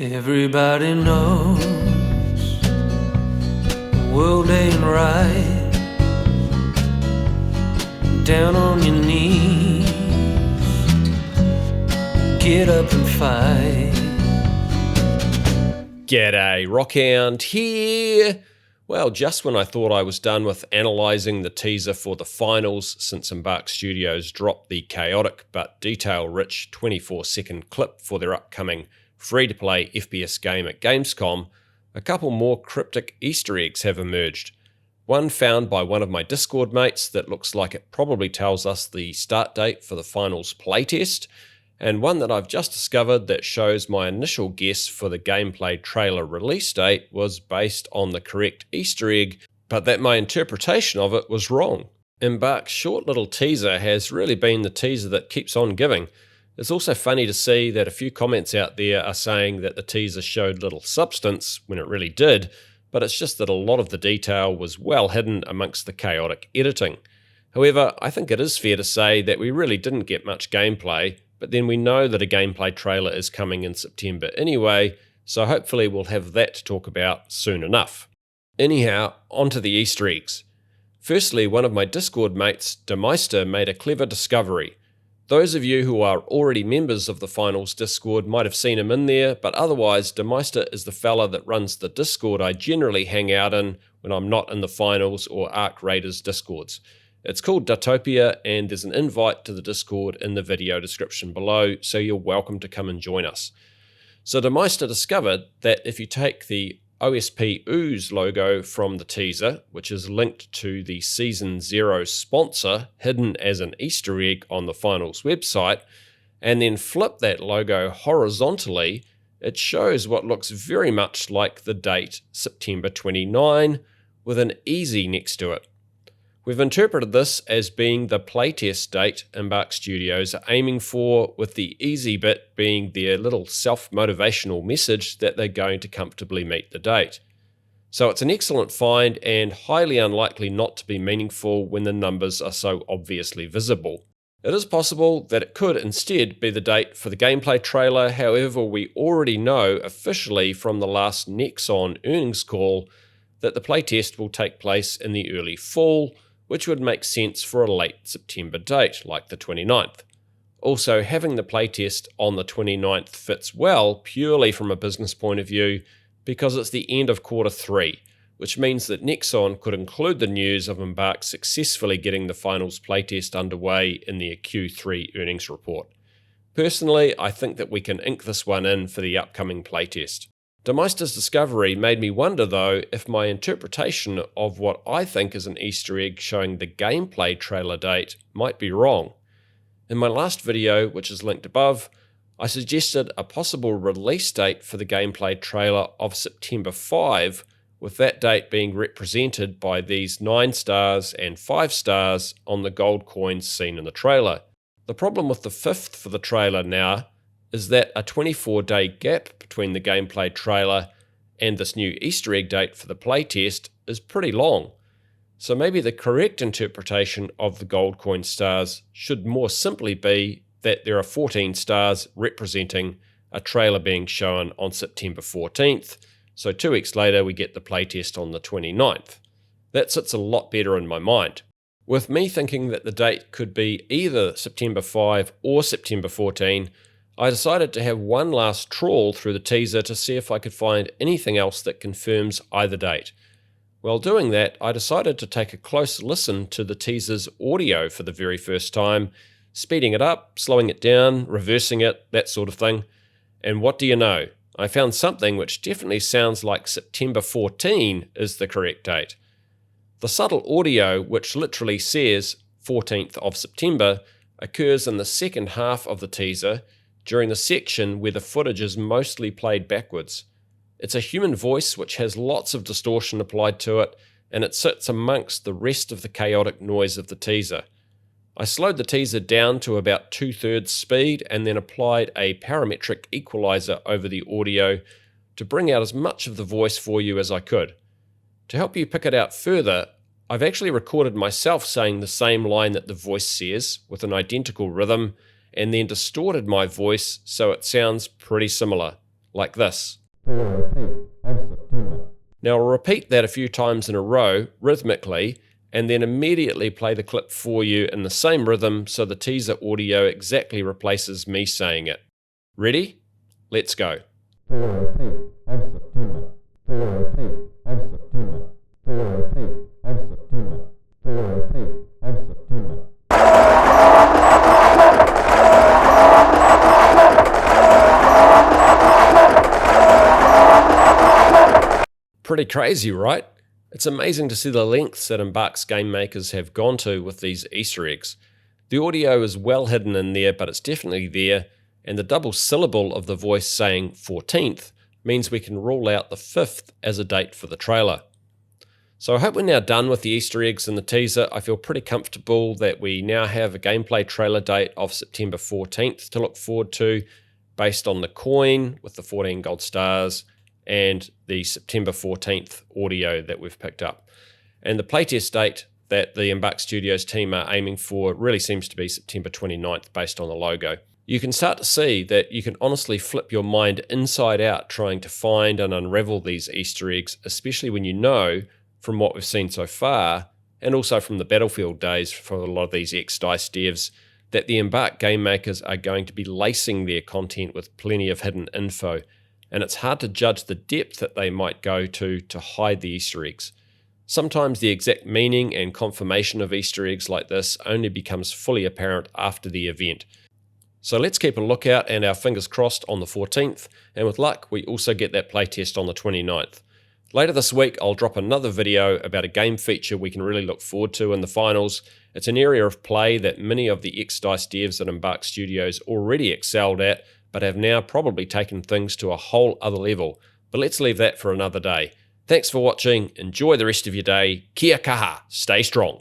Everybody knows the world ain't right. Down on your knees, get up and fight. G'day, Rockhound here. Well, just when I thought I was done with analysing the teaser for the finals since Embark Studios dropped the chaotic but detail-rich 24-second clip for their upcoming free-to-play FPS game at Gamescom, a couple more cryptic Easter eggs have emerged. One found by one of my Discord mates that looks like it probably tells us the start date for the finals playtest, and one that I've just discovered that shows my initial guess for the gameplay trailer release date was based on the correct Easter egg, but that my interpretation of it was wrong. Embark's short little teaser has really been the teaser that keeps on giving. It's also funny to see that a few comments out there are saying that the teaser showed little substance when it really did, but it's just that a lot of the detail was well hidden amongst the chaotic editing. However, I think it is fair to say that we really didn't get much gameplay, but then we know that a gameplay trailer is coming in September anyway, so hopefully we'll have that to talk about soon enough. Anyhow, onto the Easter eggs. Firstly, one of my Discord mates, Demeister, made a clever discovery. Those of you who are already members of the Finals Discord might have seen him in there, but otherwise Demeister is the fella that runs the Discord I generally hang out in when I'm not in the Finals or Arc Raiders Discords. It's called Datopia, and there's an invite to the Discord in the video description below, so you're welcome to come and join us. So Demeister discovered that if you take the OSP Ooze logo from the teaser, which is linked to the Season 0 sponsor hidden as an Easter egg on the Finals website, and then flip that logo horizontally, it shows what looks very much like the date September 29 with an easy next to it. We've interpreted this as being the playtest date Embark Studios are aiming for, with the easy bit being their little self-motivational message that they're going to comfortably meet the date. So it's an excellent find and highly unlikely not to be meaningful when the numbers are so obviously visible. It is possible that it could instead be the date for the gameplay trailer, however we already know officially from the last Nexon earnings call that the playtest will take place in the early fall, which would make sense for a late September date, like the 29th. Also, having the playtest on the 29th fits well purely from a business point of view because it's the end of quarter 3, which means that Nexon could include the news of Embark successfully getting the finals playtest underway in their Q3 earnings report. Personally, I think that we can ink this one in for the upcoming playtest. Demeister's discovery made me wonder, though, if my interpretation of what I think is an Easter egg showing the gameplay trailer date might be wrong. In my last video, which is linked above, I suggested a possible release date for the gameplay trailer of September 5, with that date being represented by these 9 stars and 5 stars on the gold coins seen in the trailer. The problem with the 5th for the trailer now is that a 24-day gap between the gameplay trailer and this new Easter egg date for the playtest is pretty long. So maybe the correct interpretation of the gold coin stars should more simply be that there are 14 stars representing a trailer being shown on September 14th, so 2 weeks later we get the playtest on the 29th. That sits a lot better in my mind. With me thinking that the date could be either September 5 or September 14, I decided to have one last trawl through the teaser to see if I could find anything else that confirms either date. While doing that, I decided to take a close listen to the teaser's audio for the very first time, speeding it up, slowing it down, reversing it, that sort of thing. And what do you know? I found something which definitely sounds like September 14 is the correct date. The subtle audio, which literally says 14th of September, occurs in the second half of the teaser, during the section where the footage is mostly played backwards. It's a human voice which has lots of distortion applied to it, and it sits amongst the rest of the chaotic noise of the teaser. I slowed the teaser down to about 2/3 speed and then applied a parametric equalizer over the audio to bring out as much of the voice for you as I could. To help you pick it out further, I've actually recorded myself saying the same line that the voice says with an identical rhythm, and then distorted my voice so it sounds pretty similar, like this. Now I'll repeat that a few times in a row, rhythmically, and then immediately play the clip for you in the same rhythm so the teaser audio exactly replaces me saying it. Ready? Let's go. Pretty crazy, right? It's amazing to see the lengths that Embark's game makers have gone to with these Easter eggs. The audio is well hidden in there, but it's definitely there, and the double syllable of the voice saying 14th means we can rule out the 5th as a date for the trailer. So I hope we're now done with the Easter eggs in the teaser. I feel pretty comfortable that we now have a gameplay trailer date of September 14th to look forward to, based on the coin with the 14 gold stars and the September 14th audio that we've picked up. And the playtest date that the Embark Studios team are aiming for really seems to be September 29th based on the logo. You can start to see that you can honestly flip your mind inside out trying to find and unravel these Easter eggs, especially when you know from what we've seen so far, and also from the Battlefield days for a lot of these ex-DICE devs, that the Embark game makers are going to be lacing their content with plenty of hidden info, and it's hard to judge the depth that they might go to hide the Easter eggs. Sometimes the exact meaning and confirmation of Easter eggs like this only becomes fully apparent after the event. So let's keep a lookout and our fingers crossed on the 14th, and with luck we also get that playtest on the 29th. Later this week I'll drop another video about a game feature we can really look forward to in the finals. It's an area of play that many of the ex-DICE devs at Embark Studios already excelled at, but have now probably taken things to a whole other level. But let's leave that for another day. Thanks for watching, enjoy the rest of your day, kia kaha, stay strong.